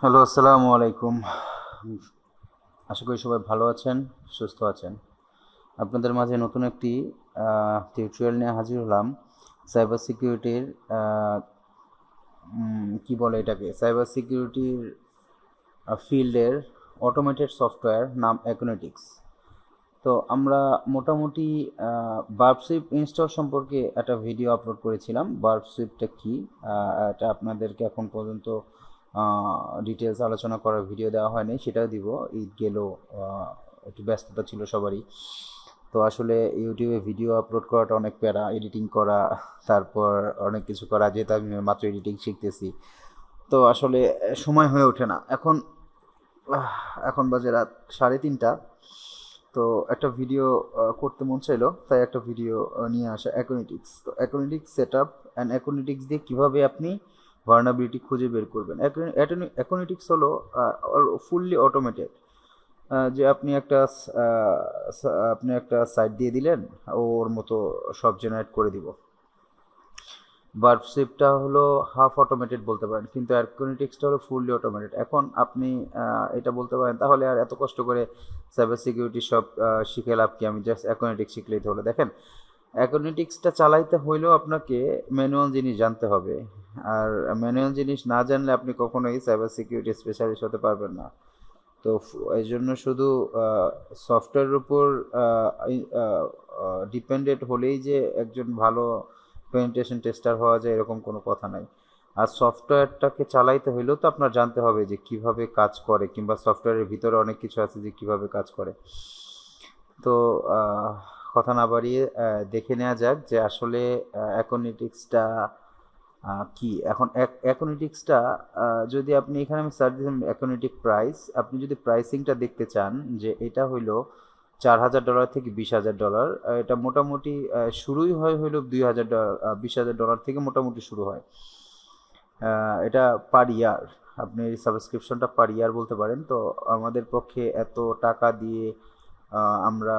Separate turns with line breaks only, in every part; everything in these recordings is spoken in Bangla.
হ্যালো, আসসালামু আলাইকুম। আশা করি সবাই ভালো আছেন, সুস্থ আছেন। আপনাদের মাঝে নতুন একটি টিউটোরিয়াল নিয়ে হাজির হলাম। সাইবার সিকিউরিটির কি বলে এটাকে, সাইবার সিকিউরিটির ফিল্ডের অটোমেটেড সফটওয়্যার নাম অ্যাকুনেটিক্স। তো আমরা মোটামুটি বার্ব সুইপ ইনস্টল সম্পর্কে একটা ভিডিও আপলোড করেছিলাম। বার্ব সুইপটা কী, এটা আপনাদেরকে এখন পর্যন্ত ডিটেলস আলোচনা করার ভিডিও দেওয়া হয়নি, সেটাও দিব। ঈদ গেল, একটু ব্যস্ততা ছিল সবারই। তো আসলে ইউটিউবে ভিডিও আপলোড করাটা অনেক প্যারা, এডিটিং করা, তারপর অনেক কিছু করা, যেহেতু আমি মাত্র এডিটিং শিখতেছি। তো আসলে সময় হয়ে ওঠে না। আহ, এখন বাজে রাত 3:30। তো একটা ভিডিও করতে মন চাইলো, তাই একটা ভিডিও নিয়ে আসা অ্যাকুনেটিক্স। তো অ্যাকুনেটিক্স সেট আপ অ্যান্ড অ্যাকুনেটিক্স দিয়ে কীভাবে আপনি ভার্নাবিলিটি খুঁজে বের করবেন। অ্যাকুনেটিক্স হলো ফুললি অটোমেটেড। যে আপনি একটা সাইট দিয়ে দিলেন, ওর মতো সব জেনারেট করে দিব। বার্বশিপটা হলো হাফ অটোমেটেড বলতে পারেন, কিন্তু অ্যাকুনেটিক্সটা হলো ফুললি অটোমেটেড। এখন আপনি এটা বলতে পারেন, তাহলে আর এত কষ্ট করে সাইবার সিকিউরিটি সব শিখে লাভ কি, আমি জাস্ট অ্যাকুনেটিক্স শিখলেই তো হলো। দেখেন, অ্যাকুনেটিক্সটা চালাইতে হইলেও আপনাকে ম্যানুয়াল জিনিস জানতে হবে। আর ম্যানুয়াল জিনিস না জানলে আপনি কখনোই সাইবার সিকিউরিটি স্পেশালিস্ট হতে পারবেন না। তো এই জন্য শুধু সফটওয়্যারের উপর ডিপেন্ডেন্ট হলেই যে একজন ভালো পেনিট্রেশন টেস্টার হওয়া যায় এরকম কোনো কথা নাই। আর সফটওয়্যারটাকে চালাইতে হইলেও তো আপনার জানতে হবে যে কিভাবে কাজ করে, কিংবা সফটওয়্যারের ভিতরে অনেক কিছু আছে যে কিভাবে কাজ করে। তো কথা না বাড়িয়ে দেখে নেওয়া যাক যে আসলে অ্যাকোনেটিক্সটা কি। এখন অ্যাকোনেটিক্সটা যদি আপনি এখানে আমি সার্চ দিলাম অ্যাকোনেটিক প্রাইস, আপনি যদি প্রাইসিংটা দেখতে চান যে এটা হইলো $4,000 থেকে $20,000। এটা মোটামুটি শুরুই হইলো $2,000, $20,000 থেকে মোটামুটি শুরু হয়। এটা পার ইয়ার, আপনি সাবস্ক্রিপশনটা পার ইয়ার বলতে পারেন। তো আমাদের পক্ষে এত টাকা দিয়ে আমরা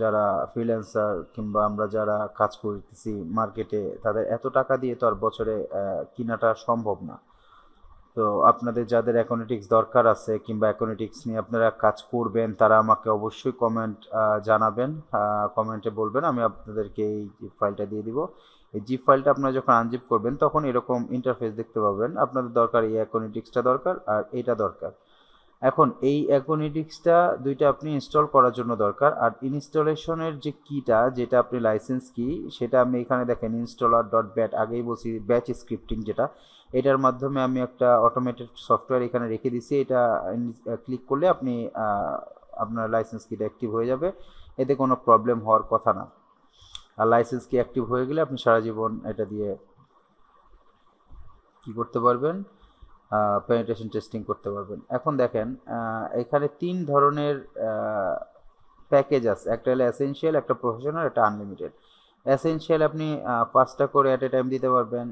যারা ফ্রিল্যান্সার কিংবা আমরা যারা কাজ করতেছি মার্কেটে, তাদের এত টাকা দিয়ে তো আর বছরে কিনাটা সম্ভব না। তো আপনাদের যাদের অ্যাকোনেটিক্স দরকার আছে কিংবা অ্যাকোনেটিক্স নিয়ে আপনারা কাজ করবেন, তারা আমাকে অবশ্যই জানাবেন, কমেন্টে বলবেন, আমি আপনাদেরকে এই জিপ ফাইলটা দিয়ে দিব। এই জিপ ফাইলটা আপনারা যখন আনজিপ করবেন তখন এরকম ইন্টারফেস দেখতে পাবেন। আপনাদের দরকার এই অ্যাকোনেটিক্সটা দরকার আর এটা দরকার। এখন এই অ্যাকোনেটিক্সটা দুইটা আপনি ইনস্টল করার জন্য দরকার। আর ইনস্টলেশনের যে কিটা, যেটা আপনি লাইসেন্স কি, সেটা আমি এখানে দেখেন ইনস্টলার ডট ব্যাট, আগেই বলছি ব্যাচ স্ক্রিপ্টিং যেটা, এটার মাধ্যমে আমি একটা অটোমেটেড সফটওয়্যার এখানে রেখে দিছি। এটা ক্লিক করলে আপনি আপনার লাইসেন্স কিটা অ্যাক্টিভ হয়ে যাবে। এতে কোনো প্রবলেম হওয়ার কথা না। আর লাইসেন্স কি অ্যাক্টিভ হয়ে গেলে আপনি সারা জীবন এটা দিয়ে কি করতে পারবেন, পেনিট্রেশন টেস্টিং করতে পারবেন। এখন দেখেন, এখানে 3 ধরনের প্যাকেজ আছে। একটা হলো এসেনশিয়াল, একটা প্রফেশনাল, একটা আনলিমিটেড। এসেনশিয়াল আপনি 5টা করে অ্যাট এ টাইম দিতে পারবেন।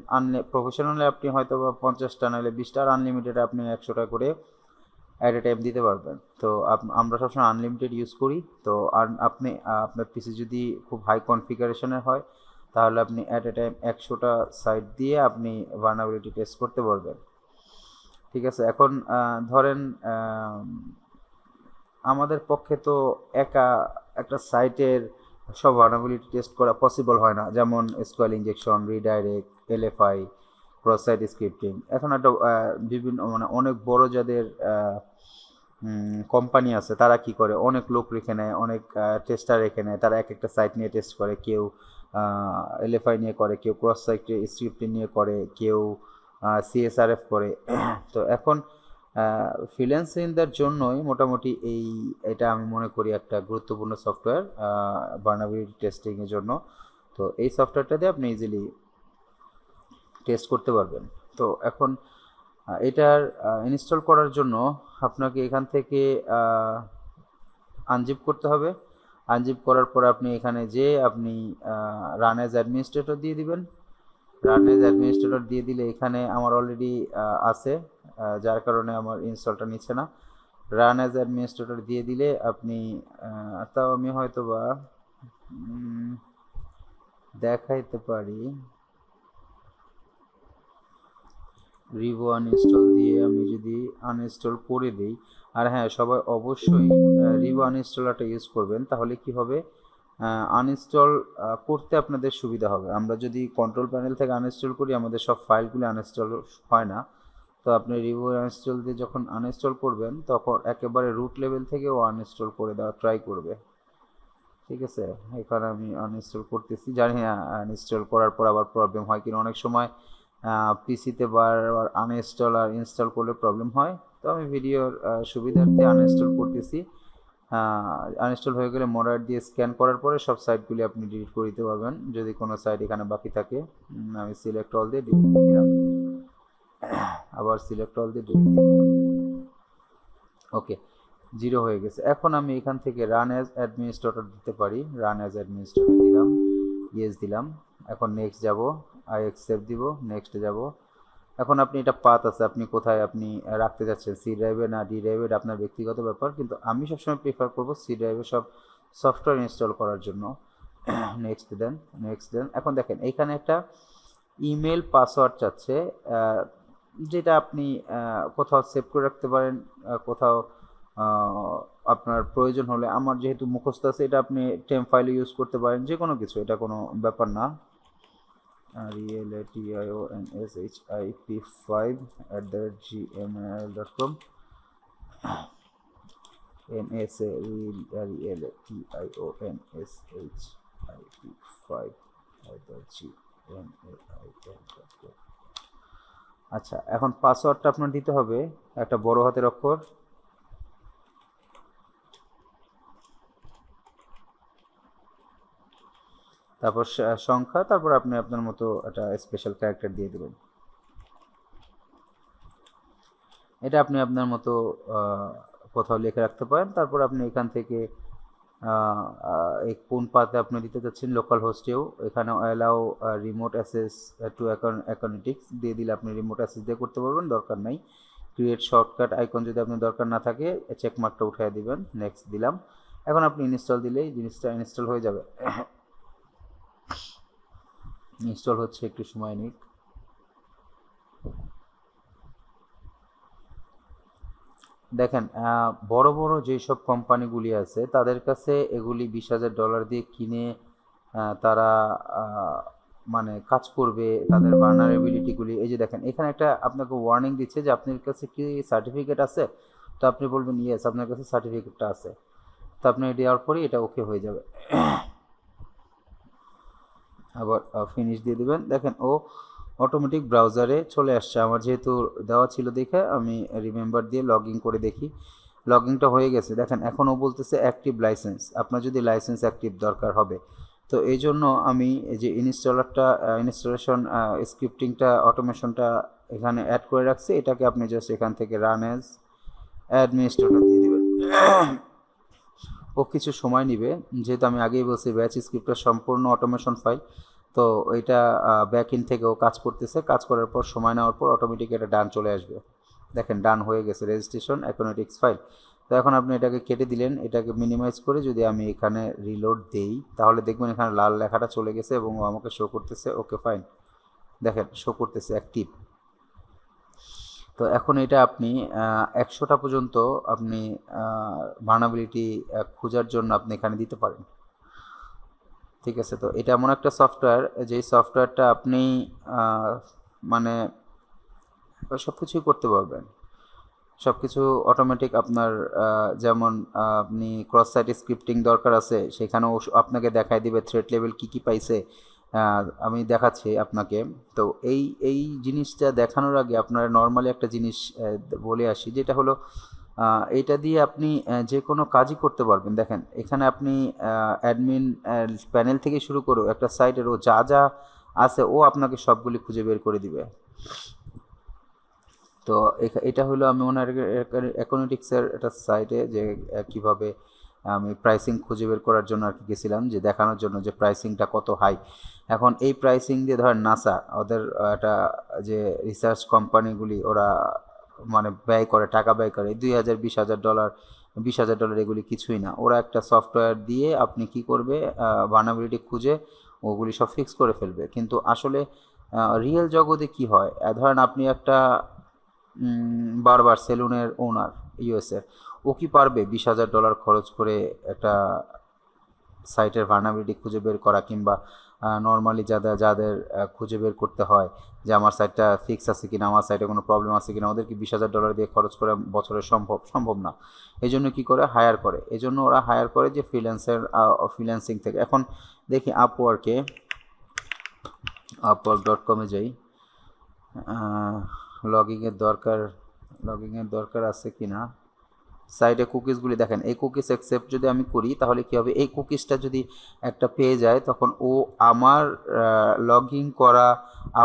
প্রফেশনালে আপনি হয়তো বা 50টা নাহলে 20টা, আর আনলিমিটেড আপনি 100টা করে অ্যাট এ টাইম দিতে পারবেন। তো আমরা সবসময় আনলিমিটেড ইউজ করি। তো আর আপনি আপনার পিসি যদি খুব হাই কনফিগারেশনের হয়, তাহলে আপনি অ্যাট এ টাইম 100টা সাইট দিয়ে আপনি ভার্নাবিলিটি টেস্ট করতে পারবেন। ঠিক আছে। এখন ধরেন আমাদের পক্ষে তো একা একটা সাইটের সব ভার্নাবিলিটি টেস্ট করা পসিবল হয় না, যেমন SQL injection, redirect, LFI, cross site scripting. এখন একটা বিভিন্ন মানে অনেক বড় যাদের কোম্পানি আছে, তারা কি করে, অনেক লোক রেখে নেয়, অনেক টেস্টার রেখে নেয়, তারা এক একটা সাইট নিয়ে টেস্ট করে। কেউ এলএফআই নিয়ে করে, কেউ ক্রস সাইট স্ক্রিপ্টিং নিয়ে করে, কেউ সিএসআরএফ করে। তো এখন ফ্রিল্যান্সিংদের জন্যই মোটামুটি এটা আমি মনে করি একটা গুরুত্বপূর্ণ সফটওয়্যার ভার্নাবিলিটি টেস্টিংয়ের জন্য। তো এই সফটওয়্যারটা দিয়ে আপনি ইজিলি টেস্ট করতে পারবেন। তো এখন এটার ইনস্টল করার জন্য আপনাকে এখান থেকে আনজিপ করতে হবে। আনজিপ করার পর আপনি এখানে যে আপনি রান অ্যাজ অ্যাডমিনিস্ট্রেটর দিয়ে দিবেন। রান এজ অ্যাডমিনিস্ট্রেটর দিয়ে দিলে এখানে আমার অলরেডি আছে, যার কারণে আমার ইনস্টলটা নিচ্ছে না। রান এজ অ্যাডমিনিস্ট্রেটর দিয়ে দিলে আপনি তাও আমি হয়তো বা দেখাইতে পারি। রিভো আনইনস্টল দিয়ে আমি যদি আনইনস্টল করে দিই, আর হ্যাঁ সবাই অবশ্যই রিভো আনইনস্টলারটা ইউজ করবেন, তাহলে কি হবে আনইনস্টল করতে আপনাদের সুবিধা হবে। আমরা যদি কন্ট্রোল প্যানেল থেকে আনইনস্টল করি আমাদের সব ফাইলগুলো আনইনস্টল হয় না। তো আপনি রিভো আনইনস্টল দিয়ে যখন আনইনস্টল করবেন তখন একেবারে রুট লেভেল থেকেও আনইনস্টল করে দেওয়া ট্রাই করবে। ঠিক আছে, এখানে আমি আনইনস্টল করতেছি, জানি না আনইনস্টল করার পর আবার প্রবলেম হয় কিনা। অনেক সময় পিসিতে বারবার আনইনস্টল আর ইনস্টল করলে প্রবলেম হয়। তো আমি ভিডিওর সুবিধার্থে আনইনস্টল করতেছি। আনইনস্টল হয়ে গেলে মডারেট দিয়ে স্ক্যান করার পরে সব সাইটগুলি আপনি ডিলিট করে দিতে পারবেন যদি কোনো সাইট এখানে বাকি থাকে। আমি সিলেক্ট অল দিয়ে ডিলিট দিয়ে দিলাম, আবার সিলেক্ট অল দিয়ে ডিলিট দিয়ে দিলাম। ওকে, 0 হয়ে গেছে। এখন আমি এখান থেকে রান অ্যাজ অ্যাডমিনিস্ট্রেটর দিতে পারি। রান অ্যাজ অ্যাডমিনিস্ট্রেটর দিলাম, ইয়েস দিলাম। এখন নেক্সট যাব, আই অ্যাকসেপ্ট দিব, নেক্সটে যাব। এখন আপনি এটা পাথ আছে, আপনি কোথায় আপনি রাখতে যাচ্ছেন, সি ড্রাইভে না ডি ড্রাইভে, এটা আপনার ব্যক্তিগত ব্যাপার, কিন্তু আমি সবসময় প্রিফার করব সি ড্রাইভে সব সফটওয়্যার ইনস্টল করার জন্য। নেক্সট দেন, নেক্সট দেন। এখন দেখেন এইখানে একটা ইমেল পাসওয়ার্ড চাচ্ছে, যেটা আপনি কোথাও সেভ করে রাখতে পারেন, কোথাও আপনার প্রয়োজন হলে। আমার যেহেতু মুখস্থ আছে, এটা আপনি টেম্প ফাইলে ইউজ করতে পারেন, যে কোনো কিছু, এটা কোনো ব্যাপার না। realtionship5@gmail.com, realtionship5@gmail.com। আচ্ছা, এখন পাসওয়ার্ডটা আপনার দিতে হবে একটা বড় হাতের অক্ষর, তারপর সংখ্যা, তারপর আপনি আপনার মতো একটা স্পেশাল ক্যারেক্টার দিয়ে দেবেন। এটা আপনি আপনার মতো কোথাও লিখে রাখতে পারেন। তারপর আপনি এখান থেকে কোন পাতে আপনি দিতে চাচ্ছেন, লোকাল হোস্টেও, এখানে অ্যালাউ রিমোট অ্যাসেস টু অ্যাকাউন্টিক্স দিয়ে দিলে আপনি রিমোট অ্যাসেস দিয়ে করতে পারবেন, দরকার নাই। ক্রিয়েট শর্টকাট আইকন যদি আপনার দরকার না থাকে, চেকমার্কটা উঠিয়ে দিবেন, নেক্সট দিলাম। এখন আপনি ইনস্টল দিলেই জিনিসটা ইনস্টল হয়ে যাবে। ইনস্টল হচ্ছে, একটু সময় নিক। দেখেন বড় বড় যেসব কোম্পানিগুলি আছে তাদের কাছে এগুলি $20,000 দিয়ে কিনে তারা মানে কাজ করবে তাদের ভালনারেবিলিটিগুলি। এই যে দেখেন এখানে একটা আপনাকে ওয়ার্নিং দিচ্ছে যে আপনার কাছে কি সার্টিফিকেট আছে, তো আপনি বলবেন ইয়েস, আপনার কাছে সার্টিফিকেটটা আছে। তো আপনি দেওয়ার পরেই এটা ওকে হয়ে যাবে। আবার ফিনিশ দিয়ে দেবেন। দেখেন ও অটোমেটিক ব্রাউজারে চলে আসছে, আমার যেহেতু দেওয়া ছিল দেখে আমি রিমেম্বার দিয়ে লগ ইন করে দেখি, লগ ইনটা হয়ে গেছে। দেখেন এখনও বলতেছে অ্যাক্টিভ লাইসেন্স, আপনার যদি লাইসেন্স অ্যাক্টিভ দরকার হবে। তো এই জন্য আমি যে ইনস্টলেশন স্ক্রিপ্টিংটা অটোমেশনটা এখানে অ্যাড করে রাখছি, এটাকে আপনি জাস্ট এখান থেকে রান অ্যাজ অ্যাডমিনিস্ট্রেটর দিয়ে দেবেন। ও কিছু সময় নেবে, যেহেতু আমি আগেই বলছি ব্যাচ স্ক্রিপ্টটা সম্পূর্ণ অটোমেশন ফাইল, তো এটা ব্যাক ইন থেকেও কাজ করতেছে, কাজ করার পর সময় নেওয়ার পর অটোমেটিক এটা ডান চলে আসবে। দেখেন ডান হয়ে গেছে রেজিস্ট্রেশন অ্যাকাউন্টিক্স ফাইল। তো এখন আপনি এটাকে কেটে দিলেন, এটাকে মিনিমাইজ করে যদি আমি এখানে রিলোড দেই তাহলে দেখবেন এখানে লাল লেখাটা চলে গেছে এবং আমাকে শো করতেছে ওকে ফাইন। দেখেন শো করতেছে অ্যাক্টিভ। তো এখন এটা আপনি 100টা পর্যন্ত আপনি ভার্নাবিলিটি খোঁজার জন্য আপনি এখানে দিতে পারেন। ঠিক আছে, তো এটা এমন একটা সফটওয়্যার যেই সফটওয়্যারটা আপনি মানে সব কিছুই করতে পারবেন, সব কিছু অটোমেটিক আপনার যেমন আপনি ক্রস সাইট স্ক্রিপ্টিং দরকার আছে সেখানেও আপনাকে দেখায় দিবে থ্রেড লেভেল কী কী পাইছে। আমি দেখাচ্ছি আপনাকে। তো এই জিনিসটা দেখানোর আগে আপনার নর্মালি একটা জিনিস বলে আসি, যেটা হলো এটা দিয়ে আপনি যে কোনো কাজই করতে পারবেন। দেখেন এখানে আপনি অ্যাডমিন প্যানেল থেকে শুরু করে একটা সাইটের ও যা যা আছে ও আপনাকে সবগুলি খুঁজে বের করে দিবে। তো এটা হলো আমি ওনার অ্যাকাউন্টিক্সের একটা সাইটে যে কিভাবে আমি প্রাইসিং খুঁজে বের করার জন্য আর কি গেছিলাম, যে দেখানোর জন্য যে প্রাইসিংটা কত হাই। এখন এই প্রাইসিং দিয়ে ধরেন নাসা ওদের একটা যে রিসার্চ কোম্পানিগুলি ওরা মানে ব্যয় করে, টাকা ব্যয় করে $2,000 $20,000 $20,000 এগুলি কিছুই না। ওরা একটা সফটওয়্যার দিয়ে আপনি কি করবে ভার্নাবিলিটি খুঁজে ওগুলি সব ফিক্স করে ফেলবে। কিন্তু আসলে রিয়েল জগতে কি হয়, ধরেন আপনি একটা বারবার সেলুনের ওনার ইউএসএ, ও কি পারবে $20,000 খরচ করে একটা সাইটের ভার্নাবিলিটি খুঁজে বের করা, কিংবা নর্মালি যাদের যাদের খুঁজে বের করতে হয় যে আমার সাইটটা ফিক্স আছে কিনা, আমার সাইটে কোনো প্রবলেম আছে কিনা, ওদের কি $20,000 দিয়ে খরচ করে বছরে সম্ভব না। এই জন্য কী করে, হায়ার করে। এই জন্য ওরা হায়ার করে যে ফ্রিল্যান্সিং থেকে। এখন দেখি আপওয়ার্ক.com-এ যাই, লগিংয়ের দরকার আছে কি না। সাইডে কুকিজগুলি দেখেন, এই কুকিজ অ্যাকসেপ্ট যদি আমি করি তাহলে কী হবে, এই কুকিজটা যদি একটা পেয়ে যায় তখন ও আমার লগ ইন করা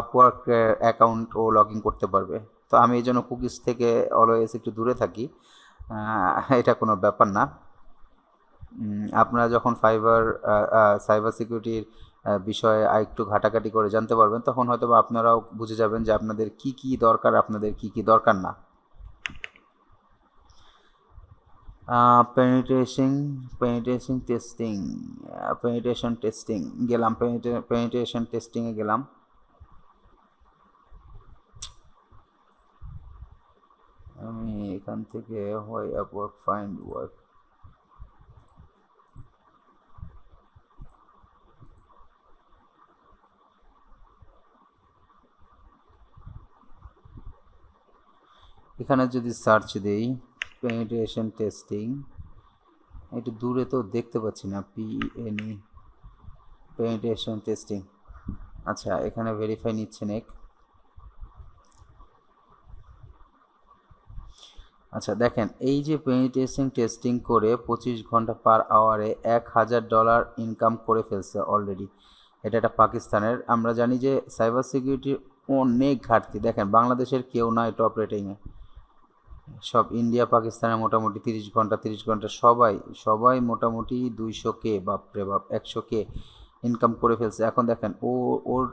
আপওয়ার্ক অ্যাকাউন্ট ও লগ ইন করতে পারবে। তো আমি এই জন্য কুকিজ থেকে অলওয়েজ একটু দূরে থাকি, এটা কোনো ব্যাপার না। আপনারা যখন সাইবার সিকিউরিটির বিষয়ে আরেকটু ঘাটাঘাটি করে জানতে পারবেন, তখন হয়তো বা আপনারাও বুঝে যাবেন যে আপনাদের কি কি দরকার, আপনাদের কি কি দরকার না। পেনিট্রেশন টেস্টিং গেলাম, পেনিট্রেশন টেস্টিংয়ে গেলাম। আমি এখান থেকে আপওয়ার্ক ফাইন্ড ওয়ার্ক, এখানে যদি সার্চ দেই পেনিট্রেশন টেস্টিং, একটু দূরে তো দেখতে পাচ্ছি না, পেনিট্রেশন টেস্টিং। আচ্ছা, এখানে ভেরিফাই নিচ্ছে নেক। আচ্ছা দেখেন, এই যে পেনিট্রেশন টেস্টিং করে 25 ঘন্টা পার আওয়ারে $1,000 ইনকাম করে ফেলছে অলরেডি। এটা একটা পাকিস্তানের। আমরা জানি যে সাইবার সিকিউরিটির অনেক ঘাটতি। দেখেন, বাংলাদেশের কেউ নাই টপ রেটিংয়ে, সব ইন্ডিয়া পাকিস্তানের মোটামুটি 30 ঘন্টা সবাই মোটামুটি 200K, বাপরে বাপ 100K ইনকাম করে ফেলছে। এখন দেখেন ওর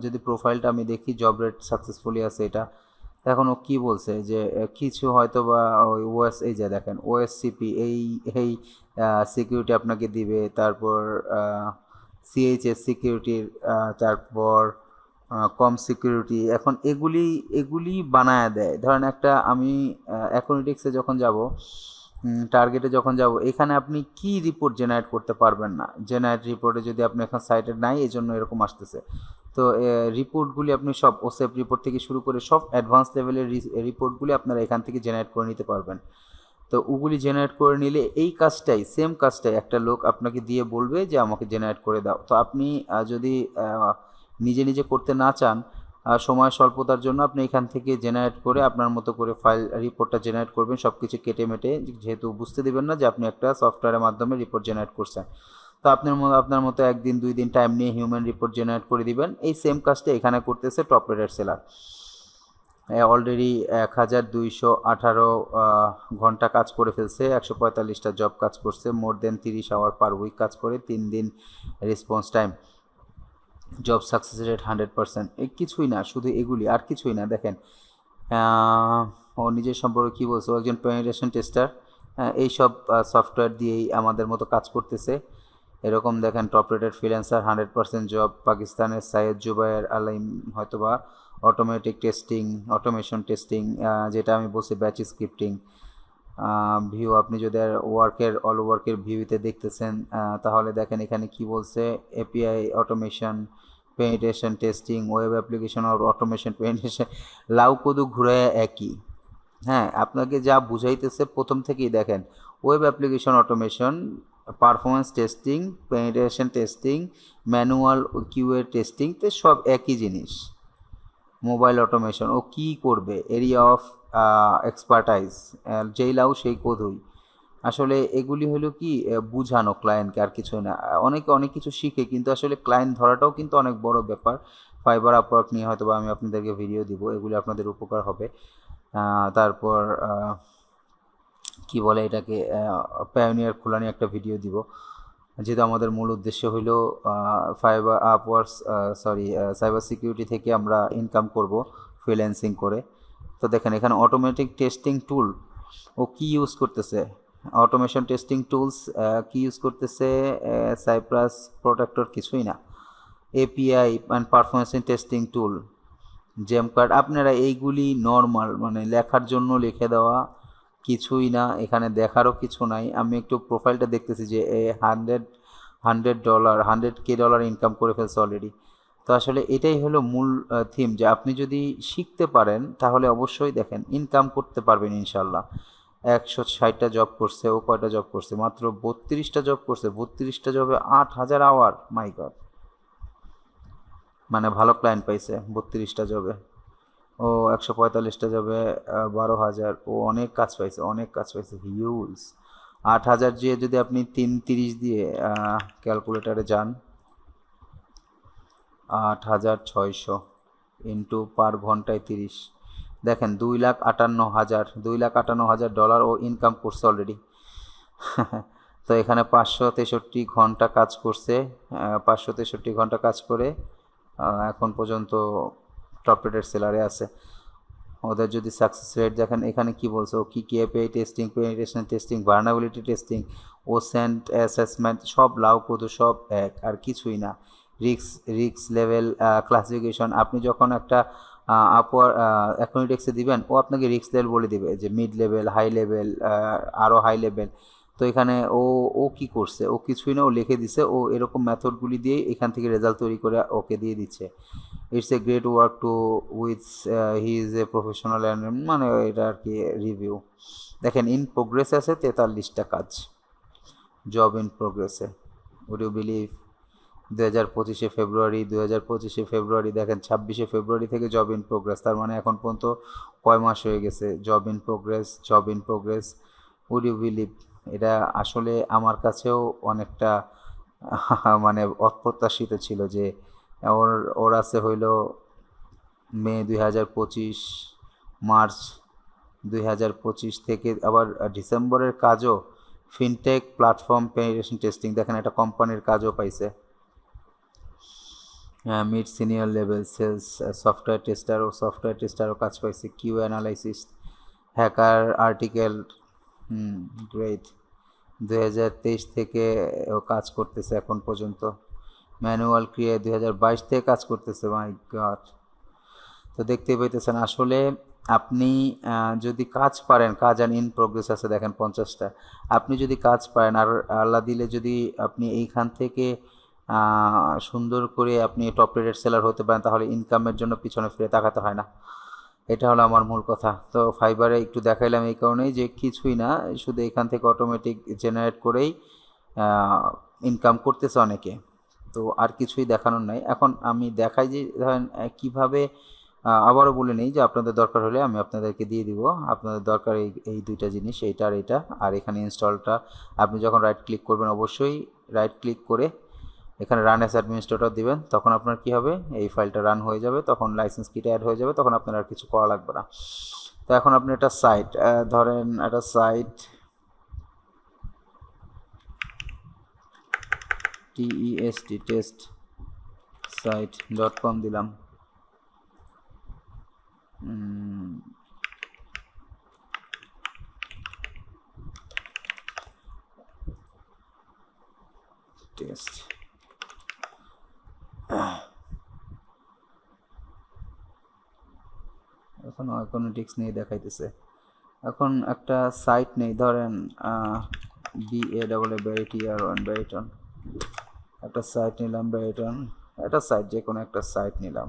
যদি প্রোফাইলটা আমি দেখি, জব রেট সাকসেসফুলি আছে এটা। এখন ও কী বলছে যে কিছু হয়তো বা ওই এই যে দেখেন ওএসসিপি এই সিকিউরিটি আপনাকে দিবে, তারপর সিএইচএস সিকিউরিটির, তারপর কম সিকিউরিটি। এখন এগুলি বানায় দেয়। ধরেন একটা আমি অ্যাকোনিটিক্সে যখন যাব, টার্গেটে যখন যাব, এখানে আপনি কি রিপোর্ট জেনারেট করতে পারবেন না। জেনারেট রিপোর্টে যদি আপনি এখন সাইটে নাই, এই জন্য এরকম আসতেছে। তো রিপোর্টগুলি আপনি সব ওসেপ রিপোর্ট থেকে শুরু করে সব অ্যাডভান্স লেভেলের রিপোর্টগুলি আপনারা এখান থেকে জেনারেট করে নিতে পারবেন। তো ওগুলি জেনারেট করে নিলে এই কাজটাই, সেম কাজটাই একটা লোক আপনাকে দিয়ে বলবে যে আমাকে জেনারেট করে দাও। তো আপনি যদি নিজে নিজে করতে না চান, সময় স্বল্পতার জন্য আপনি এখান থেকে জেনারেট করে আপনার মতো করে ফাইল রিপোর্টটা জেনারেট করবেন, সব কিছু কেটে মেটে, যেহেতু বুঝতে দেবেন না যে আপনি একটা সফটওয়্যারের মাধ্যমে রিপোর্ট জেনারেট করছেন। তো আপনার মতো 1 দিন 2 দিন টাইম নিয়ে হিউম্যান রিপোর্ট জেনারেট করে দিবেন। এই সেম কাজটা এখানে করতেছে টপ রেটেড সেলার। অলরেডি 1218 ঘন্টা কাজ করে ফেলছে, 145টা জব কাজ করছে, মোর দেন 30 আওয়ার পার উইক কাজ করে, 3 দিন response time, job success rate 100%। এই কিছুই না, শুধু এগুলি আর কিছুই না। দেখেন ও নিজের সম্পর্কে কী বলছে, ও একজন পেনিট্রেশন টেস্টার, এইসব সফটওয়্যার দিয়েই আমাদের মতো কাজ করতেছে। এরকম দেখেন টপ রেটেড ফ্রিল্যান্সার, 100% জব, পাকিস্তানের সাইয়েদ জুবায়ের আলাইম, হয়তোবা অটোমেশন টেস্টিং, যেটা আমি বলছি ব্যাচ স্ক্রিপ্টিং। ভিউ, আপনি যদি অল ওয়ার্কের ভিউতে দেখতেছেন, তাহলে দেখেন এখানে কি বলছে, API automation, penetration testing, web application automation, penetration, লাউ কদু ঘুরায় একই। হ্যাঁ, আপনাকে যা বুঝাইতেছে প্রথম থেকেই দেখেন, web application automation, performance testing, penetration testing, manual QA testing, তো সব একই জিনিস। মোবাইল অটোমেশন, ও কী করবে, এরিয়া অফ এক্সপার্টাইজ, যেই লাউ সেই কদুই। আসলে এগুলি হলো কি, বুঝানো ক্লায়েন্টকে, আর কিছু না। অনেকে অনেক কিছু শিখে, কিন্তু আসলে ক্লায়েন্ট ধরাটাও কিন্তু অনেক বড় ব্যাপার। ফাইবার আপওয়ার্ক নিয়ে হয়তো আমি আপনাদেরকে ভিডিও দিব, এগুলি আপনাদের উপকার হবে। তারপর কি বলে এটাকে, পায়োনিয়ার খোলা নিয়ে একটা ভিডিও দিব, যেহেতু আমাদের মূল উদ্দেশ্য হইল সাইবার সিকিউরিটি থেকে আমরা ইনকাম করব ফ্রিল্যান্সিং করে। তো দেখেন এখানে অটোমেটিক টেস্টিং টুল ও কি ইউজ করতেছে, অটোমেশন টেস্টিং টুলস কি ইউজ করতেছে, সাইপ্রাস প্রোটেক্টর, কিছুই না। API and performance testing tool, জেম কার্ড, আপনারা এইগুলি নর্মাল মানে লেখার জন্য লিখে দেওয়া, কিছুই না, এখানে দেখারও কিছু নাই। আমি একটু প্রোফাইলটা দেখতেছি যে $100 $100K ইনকাম করে ফেলছে অলরেডি। তো আসলে এটাই হলো মূল থিম, যে আপনি যদি শিখতে পারেন তাহলে অবশ্যই দেখেন ইনকাম করতে পারবেন ইনশাল্লাহ। 160টা জব করছে, ও কয়টা জব করছে, মাত্র 32টা জব করছে, 32টা জবে 8,000 আওয়ার, মাই গড, মানে ভালো ক্লায়েন্ট পাইছে 32টা জবে। ও 145টা জবে 12,000, ও অনেক কাজ পাইছে, অনেক কাজ পাইছে, হিউজ। 8,000 দিয়ে যদি আপনি 330 দিয়ে ক্যালকুলেটারে যান, 8,600 ইন্টু পার ঘন্টায় 30, দেখেন $2,58,000 ও ইনকাম করছে অলরেডি। তো এখানে 563 ঘন্টা কাজ করছে, 563 ঘন্টা কাজ করে এখন পর্যন্ত টপ রেটেড সেলারে আছে। ওদের যদি সাকসেস রেট দেখেন, এখানে কি বলছে, ও কি API testing, penetration testing, vulnerability testing, ও সেন্ট অ্যাসেসমেন্ট, সব লাউপুদু, সব এক আর কিছুই না। রিক্স লেভেল ক্লাসিফিকেশন, আপনি যখন একটা আপওয়ার অ্যাকোনিডেক্সে দিবেন, ও আপনাকে রিক্স লেভেল বলে দিবে যে মিড লেভেল, হাই লেভেল, আরও হাই লেভেল। তো এখানে ও ও কি করছে, ও কিছুই না, ও লিখে দিছে, ও এরকম মেথডগুলি দিয়ে এখান থেকে রেজাল্ট তৈরি করে ওকে দিয়ে দিচ্ছে। It's a great work to with, he is a professional, মানে এটা আর কি রিভিউ। দেখেন ইন প্রোগ্রেস আছে 43টা কাজ, জব ইন প্রোগ্রেসে, উড ইউ বিলিভ? 2025 ফেব্রুয়ারি দেখেন, 26 ফেব্রুয়ারি থেকে জব ইন প্রোগ্রেস, তার মানে এখন পর্যন্ত কয় মাস হয়ে গেছে job in progress, job in progress. Would you believe? এটা আসলে আমার কাছেও অনেকটা মানে অপ্রত্যাশিত ছিল যে ওর আছে হইল মে 2025, মার্চ 2025 থেকে আবার ডিসেম্বরের কাজও ফিনটেক প্ল্যাটফর্ম পেনিট্রেশন টেস্টিং, দেখেন একটা কোম্পানির কাজও পাইছে, mid senior level sales software টেস্টারও কাজ পাইছে, Q analysis, hacker article, great. 2023 থেকে ও কাজ করতেছে এখন পর্যন্ত, ম্যানুয়াল ক্রিয়া 2022 থেকে কাজ করতেছে, মাই গড। তো দেখতেই পাইতেছেন আসলে আপনি যদি কাজ পারেন, কাজ অ্যান্ড ইন প্রোগ্রেস আছে দেখেন 50টা, আপনি যদি কাজ পারেন আর আল্লাহ দিলে যদি আপনি এইখান থেকে সুন্দর করে আপনি টপ রেটেড সেলার হতে পারেন, তাহলে ইনকামের জন্য পিছনে ফিরে তাকাতে হয় না। এটা হলো আমার মূল কথা। তো ফাইবারে একটু দেখাইলাম এই কারণেই যে কিছুই না, শুধু এখান থেকে অটোমেটিক জেনারেট করেই ইনকাম করতেছে অনেকে, তো আর কিছুই দেখানোর নাই। এখন আমি দেখাই যে ধরেন কীভাবে, আবারও বলে নেই যে আপনাদের দরকার হলে আমি আপনাদেরকে দিয়ে দিব। আপনাদের দরকার এই দুইটা জিনিস, এইটা আর এটা, আর এখানে ইনস্টলটা আপনি যখন রাইট ক্লিক করবেন, অবশ্যই রাইট ক্লিক করে এখানে রান অ্যাজ অ্যাডমিনিস্ট্রেটর দিবেন, তখন আপনার কি হবে, এই ফাইলটা রান হয়ে যাবে, তখন লাইসেন্স কিটা অ্যাড হয়ে যাবে, তখন আপনার আর কিছু করা লাগবে না। তো এখন আপনি একটা সাইট ধরেন, একটা সাইট test site.com দিলাম, টেস্ট, এখন আইকনেটিক্স নিয়ে দেখাইতেছে। এখন একটা সাইট নেই, ধরেন BAABATR1 একটা সাইট নিলাম, ব্যারিটন একটা সাইট, যে কোনো একটা সাইট নিলাম।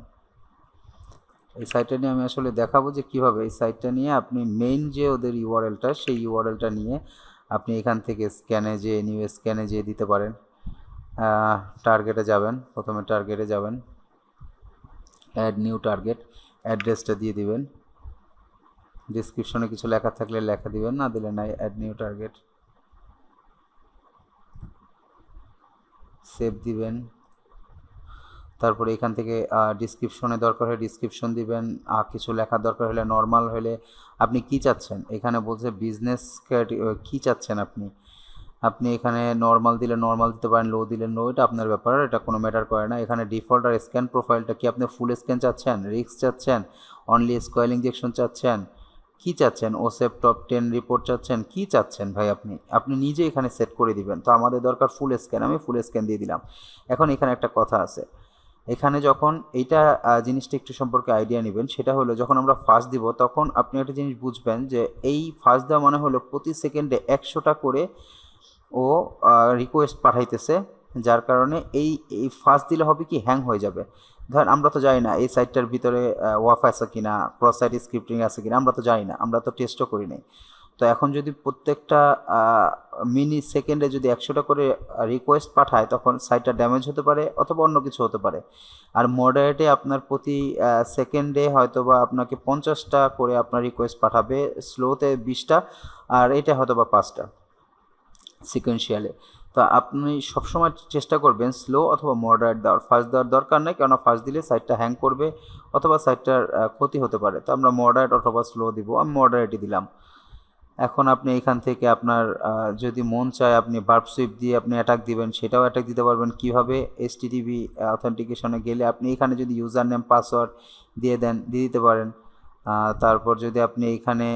এই সাইটটা নিয়ে আমি আসলে দেখাবো যে কীভাবে এই সাইটটা নিয়ে আপনি মেইন যে ওদের ইউআরএলটা, সেই ইউআরএলটা নিয়ে আপনি এখান থেকে স্ক্যানে যেয়ে দিতে পারেন। টার্গেটে যাবেন, প্রথমে টার্গেটে যাবেন, অ্যাড নিউ টার্গেট, অ্যাড্রেসটা দিয়ে দিবেন, ডিসক্রিপশনে কিছু লেখা থাকলে লেখা দিবেন, না দিলে নাই, অ্যাড নিউ টার্গেট, সেভ দিবেন। তারপরে এখান থেকে ডিসক্রিপশনে দরকার হয় ডিসক্রিপশন দিবেন, কিছু লেখার দরকার হলে, নর্মাল হলে আপনি কি চাচ্ছেন, এখানে বলছে বিজনেস কি চাচ্ছেন আপনি এখানে নর্মাল দিলে নর্মাল দিতে পারেন, লো দিলে লো, এটা আপনার ব্যাপার, এটা কোনো ম্যাটার করে না। এখানে ডিফল্ট আর স্ক্যান প্রোফাইলটা কি আপনি ফুল স্ক্যান চাচ্ছেন, রিক্স চাচ্ছেন, অনলি স্কয়েল ইঞ্জেকশন চাচ্ছেন, কি চাচ্ছেন, ওসেপ টপ 10 রিপোর্ট চাচ্ছেন, কি চাচ্ছেন ভাই, আপনি নিজে এখানে সেট করে দিবেন। তো আমাদের দরকার ফুল স্ক্যান, আমি ফুল স্ক্যান দিয়ে দিলাম। এখন এখানে একটা কথা আছে, এখানে যখন এইটা জিনিসটা একটু সম্পর্কে আইডিয়া নেবেন, সেটা হলো যখন আমরা ফাঁস দিব তখন আপনি একটা জিনিস বুঝবেন যে এই ফাঁস দেওয়া মানে হলো প্রতি সেকেন্ডে 100টা করে ও রিকোয়েস্ট পাঠাইতেছে, যার কারণে এই এই ফাঁস দিলে হবে কি হ্যাং হয়ে যাবে। ধরেন আমরা তো জানি না এই সাইটটার ভিতরে ওয়াফ আছে কিনা, ক্রস সাইট স্ক্রিপ্টিং আছে কিনা, আমরা তো জানি না, আমরা তো টেস্টও করি নাই। তো এখন যদি প্রত্যেকটা মিনি সেকেন্ডে যদি 100টা করে রিকোয়েস্ট পাঠায় তখন সাইটটা ড্যামেজ হতে পারে অথবা অন্য কিছু হতে পারে। আর মডারেটে আপনার প্রতি সেকেন্ডে হয়তো বা আপনাকে 50টা করে আপনার রিকোয়েস্ট পাঠাবে, স্লোতে 20টা, আর এটা হয়তো বা 5টা সিকোয়েন্সিয়ালে। তো আপনি সবসময় চেষ্টা করবেন স্লো অথবা মডারেট দেওয়ার, ফাস্ট দেওয়ার দরকার নেই, কেননা ফাস্ট দিলে সাইটটা হ্যাং করবে অথবা সাইটটার ক্ষতি হতে পারে। তো আমরা মডারেট অথবা স্লো দিব, আমি মডারেটই দিলাম। এখন আপনি এখান থেকে আপনার যদি মন চায় আপনি বার্ব সুইপ দিয়ে আপনি অ্যাটাক দিবেন, সেটাও অ্যাটাক দিতে পারবেন। কিভাবে? এসটিটিপি অথেন্টিকেশনে গেলে আপনি এখানে যদি ইউজার নেম পাসওয়ার্ড দিয়ে দেন, দিয়ে দিতে পারেন। তারপর যদি আপনি এখানে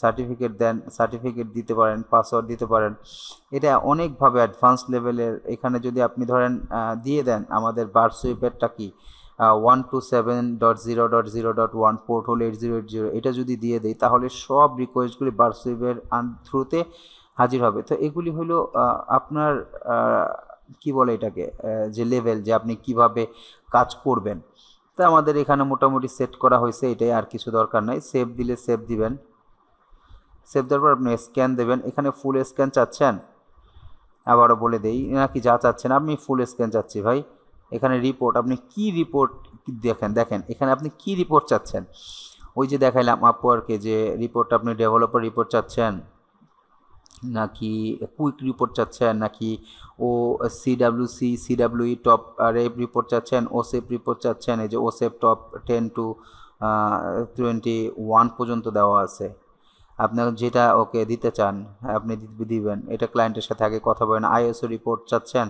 সার্টিফিকেট দেন, সার্টিফিকেট দিতে পারেন, পাসওয়ার্ড দিতে পারেন। এটা অনেকভাবে অ্যাডভান্স লেভেলের। এখানে যদি আপনি ধরেন দিয়ে দেন আমাদের বার্ব সুইপেরটা কি 127.0.0.1 পোর্ট হলো 8080, এটা যদি দিয়ে দেয় তাহলে সব রিকোয়েস্টগুলি বার্ব সুইপের থ্রুতে হাজির হবে। তো এগুলি হলো আপনার কি বলে এটাকে যে লেভেল, যে আপনি কিভাবে কাজ করবেন। তা আমাদের এখানে মোটামুটি সেট করা হয়েছে, এটাই, আর কিছু দরকার নাই। সেভ দিলে সেভ দিবেন, সেভ দেওয়ার পর আপনি স্ক্যান দেবেন। এখানে ফুল স্ক্যান চাচ্ছেন, আবারও বলে দেই, নাকি যা চাচ্ছেন আপনি ফুল স্ক্যান চাচ্ছি ভাই। এখানে রিপোর্ট, আপনি কি রিপোর্ট দেখেন, দেখেন এখানে আপনি কি রিপোর্ট চাচ্ছেন। ওই যে দেখাইলাম আপওয়ার্কে যে রিপোর্ট, আপনি ডেভেলপার রিপোর্ট চাচ্ছেন নাকি কুইক রিপোর্ট চাচ্ছেন, নাকি ও সিডাব্লিউই টপ রেপ রিপোর্ট চাচ্ছেন, ওসেপ রিপোর্ট চাচ্ছেন। এই যে ওসেপ টপ 10 to 21 পর্যন্ত দেওয়া আছে। আপনার যেটা ওকে দিতে চান আপনি দিবেন, এটা ক্লায়েন্টের সাথে আগে কথা বলেন। আইএসও রিপোর্ট চাচ্ছেন,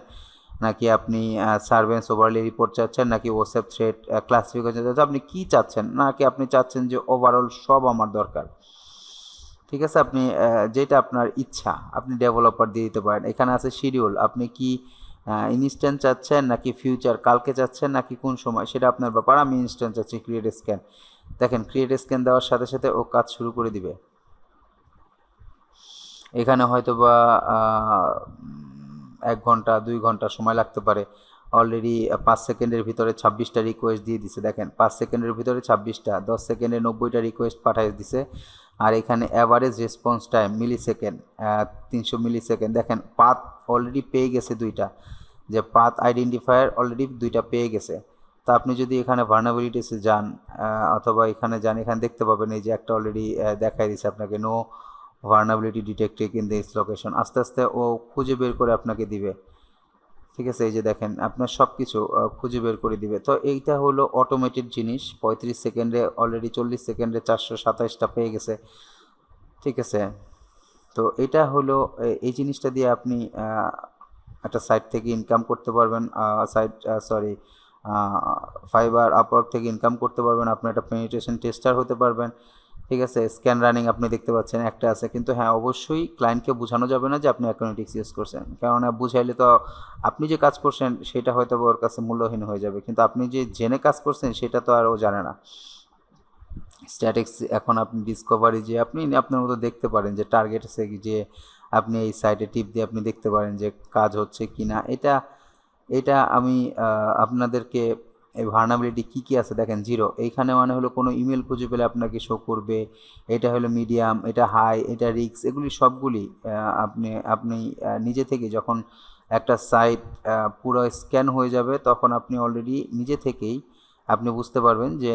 নাকি আপনি সার্ভেন্স ওভারলি রিপোর্ট চাচ্ছেন, নাকি ওসেপ থ্রেট ক্লাসিফিকেশন চাচ্ছেন, আপনি কি চাচ্ছেন, নাকি আপনি চাচ্ছেন যে ওভারঅল সব আমার দরকার। ঠিক আছে, আপনি যেটা আপনার ইচ্ছা আপনি ডেভেলপার দিয়ে দিতে পারেন। এখানে আছে শিডিউল, আপনি কি ইনস্ট্যান্ট চাচ্ছেন নাকি ফিউচার, কালকে চাচ্ছেন নাকি কোন সময়, সেটা আপনার ব্যাপার। আমি ইনস্ট্যান্ট চাচ্ছি। ক্রিয়েট স্ক্যান, দেখেন ক্রিয়েট স্ক্যান দেওয়ার সাথে সাথে ও কাজ শুরু করে দিবে। এখানে হয়তো বা 1 ঘন্টা 2 ঘন্টা সময় লাগতে পারে। অলরেডি 5 সেকেন্ডের ভিতরে 26টা রিকোয়েস্ট দিয়ে দিছে। দেখেন 5 সেকেন্ডের ভিতরে 26টা, 10 সেকেন্ডে 90টা রিকোয়েস্ট পাঠিয়ে দিছে। আর এখানে অ্যাভারেজ রেসপন্স টাইম মিলি সেকেন্ড, 300 মিলি সেকেন্ড। দেখেন পাথ অলরেডি পেয়ে গেছে 2টা, যে পাথ আইডেন্টিফায়ার অলরেডি 2টা পেয়ে গেছে। তা আপনি যদি এখানে ভার্নাবিলিটিসে যান অথবা এখানে যান, এখানে দেখতে পাবেন এই যে একটা অলরেডি দেখাই দিছে আপনাকে, no vulnerability detected in this location. আস্তে আস্তে ও খুঁজে বের করে আপনাকে দিবে। ঠিক আছে, এই যে দেখেন আপনার সব কিছু খুঁজে বের করে দিবে। তো এইটা হলো অটোমেটেড জিনিস। 35 সেকেন্ডে অলরেডি 40 সেকেন্ডে 427টা পেয়ে গেছে। ঠিক আছে, তো এটা হলো এই জিনিসটা দিয়ে আপনি একটা সাইট থেকে ইনকাম করতে পারবেন। সাইট সরি ফাইবার আপওয়ার্ক থেকে ইনকাম করতে পারবেন। আপনি একটা পেনিট্রেশন টেস্টার হতে পারবেন। ঠিক আছে, স্ক্যান রানিং আপনি দেখতে পাচ্ছেন একটা আছে, কিন্তু হ্যাঁ অবশ্যই ক্লায়েন্টকে বোঝানো যাবে না যে আপনি অ্যাকাউন্টিক্স ইউজ করছেন, কেননা বুঝাইলে তো আপনি যে কাজ করছেন সেটা হয়তো ওর কাছে মূল্যহীন হয়ে যাবে, কিন্তু আপনি যে জেনে কাজ করছেন সেটা তো আর ও জানে না। স্ট্যাটিক্স, এখন আপনি ডিসকভারি যে আপনি আপনার মতো দেখতে পারেন যে টার্গেট আছে যে আপনি এই সাইটে টিপ দিয়ে আপনি দেখতে পারেন যে কাজ হচ্ছে কি না। এটা এটা আমি আপনাদেরকে এই ভার্নাবিলিটি কী কী আছে দেখেন। জিরো, এইখানে মানে হলো কোনো ইমেল খুঁজে পেলে আপনাকে শো করবে। এটা হলো মিডিয়াম, এটা হাই, এটা রিক্স, এগুলি সবগুলি আপনি আপনি নিজে থেকে যখন একটা সাইট পুরো স্ক্যান হয়ে যাবে তখন আপনি অলরেডি নিজে থেকেই আপনি বুঝতে পারবেন যে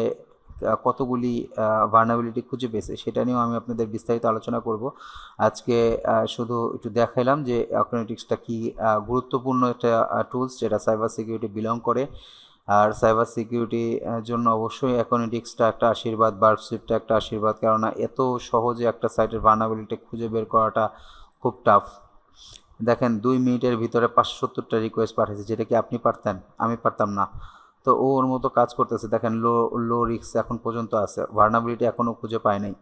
কতগুলি ভার্নাবিলিটি খুঁজে পেয়েছে। সেটা নিয়েও আমি আপনাদের বিস্তারিত আলোচনা করব। আজকে শুধু একটু দেখাইলাম যে অ্যাকাউন্টিক্সটা কি গুরুত্বপূর্ণ একটা টুলস যেটা সাইবার সিকিউরিটি বিলং করে। আর সাইবার সিকিউরিটি জন্য অবশ্যই অ্যাকাউন্টিক্সটা একটা আশীর্বাদ, বার্ব সুইপটা একটা আশীর্বাদ, কেননা এত সহজে একটা সাইটের ভার্নাবিলিটি খুঁজে বের করাটা খুব টাফ। দেখেন 2 মিনিটের ভিতরে 570টা রিকোয়েস্ট পাঠিয়েছে, যেটা কি আপনি পারতেন? আমি পারতাম না। তো ও ওর মতো কাজ করতেছে। দেখেন লো লো রিস্ক এখন পর্যন্ত আছে, ভার্নাবিলিটি এখনও খুঁজে পায় নাই।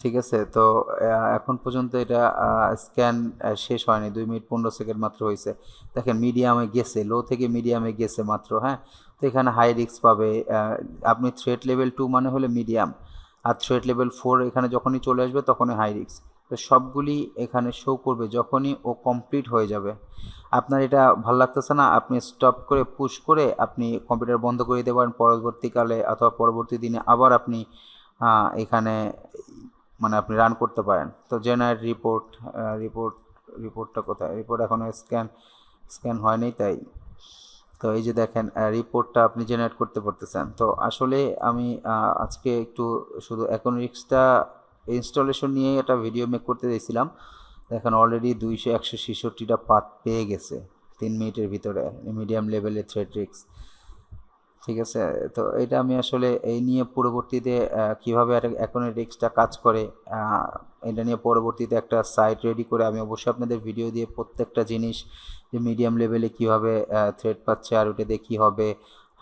ঠিক আছে। তো এখন পর্যন্ত এটা স্ক্যান শেষ হয়নি, 2 মিনিট 15 সেকেন্ড মাত্র হয়েছে। দেখেন মিডিয়ামে গেছে, লো থেকে মিডিয়ামে গেছে মাত্র, হ্যাঁ। তো এখানে হাই রিস্ক পাবে। আপনি থ্রেট লেভেল 2 মানে হলে মিডিয়াম, আর থ্রেট লেভেল 4 এখানে যখনই চলে আসবে তখনই হাই রিস্ক। তো সবগুলি এখানে শো করবে যখনই ও কমপ্লিট হয়ে যাবে। আপনার এটা ভালো লাগতেছে না, আপনি স্টপ করে পুশ করে আপনি কম্পিউটার বন্ধ করে দিতে পারেন। পরবর্তীকালে অথবা পরবর্তী দিনে আবার আপনি এখানে মানে আপনি রান করতে পারেন। তো জেনারেট রিপোর্ট, রিপোর্ট রিপোর্টটা কোথায়? রিপোর্ট এখনও স্ক্যান স্ক্যান হয়নি তাই। তো এই যে দেখেন রিপোর্টটা আপনি জেনারেট করতে পারতেছেন। তো আসলে আমি আজকে একটু শুধু অ্যাকোনিক্সটা ইনস্টলেশন নিয়ে একটা ভিডিও মেক করতে দিয়েছিলাম। দেখেন অলরেডি 166টা পাথ পেয়ে গেছে 3 মিনিটের ভিতরে, মিডিয়াম লেভেলের থ্রেড রিস্ক। ঠিক আছে। তো এটা আমি আসলে এই নিয়ে পরবর্তীতে কীভাবে অ্যাকোনেটিক্সটা কাজ করে এটা নিয়ে পরবর্তীতে একটা সাইট রেডি করে আমি অবশ্যই আপনাদের ভিডিও দিয়ে প্রত্যেকটা জিনিস, যে মিডিয়াম লেভেলে কীভাবে থ্রেড পাচ্ছে আর ওটা দিয়ে কী হবে,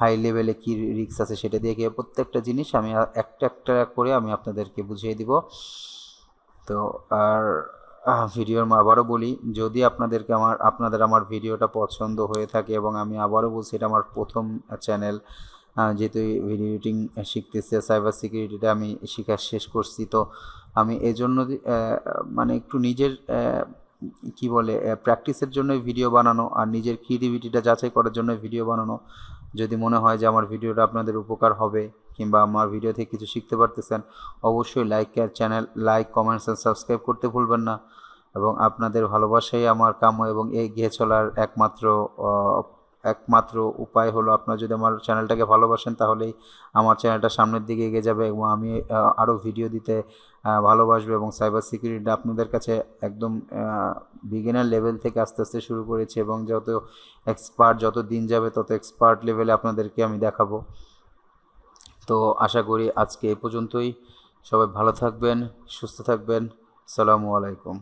হাই লেভেলে কী রিস্ক আছে সেটা দিয়ে গিয়ে প্রত্যেকটা জিনিস আমি একটা একটা করে আমি আপনাদেরকে বুঝিয়ে দিব। তো আর ভিডিওর আবারও বলি, যদি আপনাদের আমার ভিডিওটা পছন্দ হয়ে থাকে, এবং আমি আবারও বলছি এটা আমার প্রথম চ্যানেল, যেহেতু ভিডিও এডিটিং শিখতেছি, সাইবার সিকিউরিটিটা আমি শেখা শেষ করছি। তো আমি এজন্য মানে একটু নিজের কি বলে প্র্যাকটিসের জন্য ভিডিও বানানো আর নিজের ক্রিয়েটিভিটিটা যাচাই করার জন্য ভিডিও বানানো। যদি মনে হয় যে আমার ভিডিওটা আপনাদের উপকার হবে কিংবা আমার ভিডিও থেকে কিছু শিখতে পারতেছেন, অবশ্যই লাইক কমেন্টস অ্যান্ড সাবস্ক্রাইব করতে ভুলবেন না। এবং আপনাদের ভালোবাসাই আমার কাম্য, এবং এগিয়ে চলার একমাত্র উপায় হলো, আপনারা যদি আমার চ্যানেলটাকে ভালোবাসেন তাহলেই আমার চ্যানেলটা সামনের দিকে এগিয়ে যাবে, এবং আমি আরও ভিডিও দিতে ভালোবাসবো। এবং সাইবার সিকিউরিটি আপনাদের কাছে একদম বিগিনার লেভেল থেকে আস্তে আস্তে শুরু করেছি, এবং যত দিন যাবে তত এক্সপার্ট লেভেলে আপনাদেরকে আমি দেখাবো। তো আশা করি আজকে এ পর্যন্তই। সবাই ভালো থাকবেন, সুস্থ থাকবেন। আসসালামু আলাইকুম।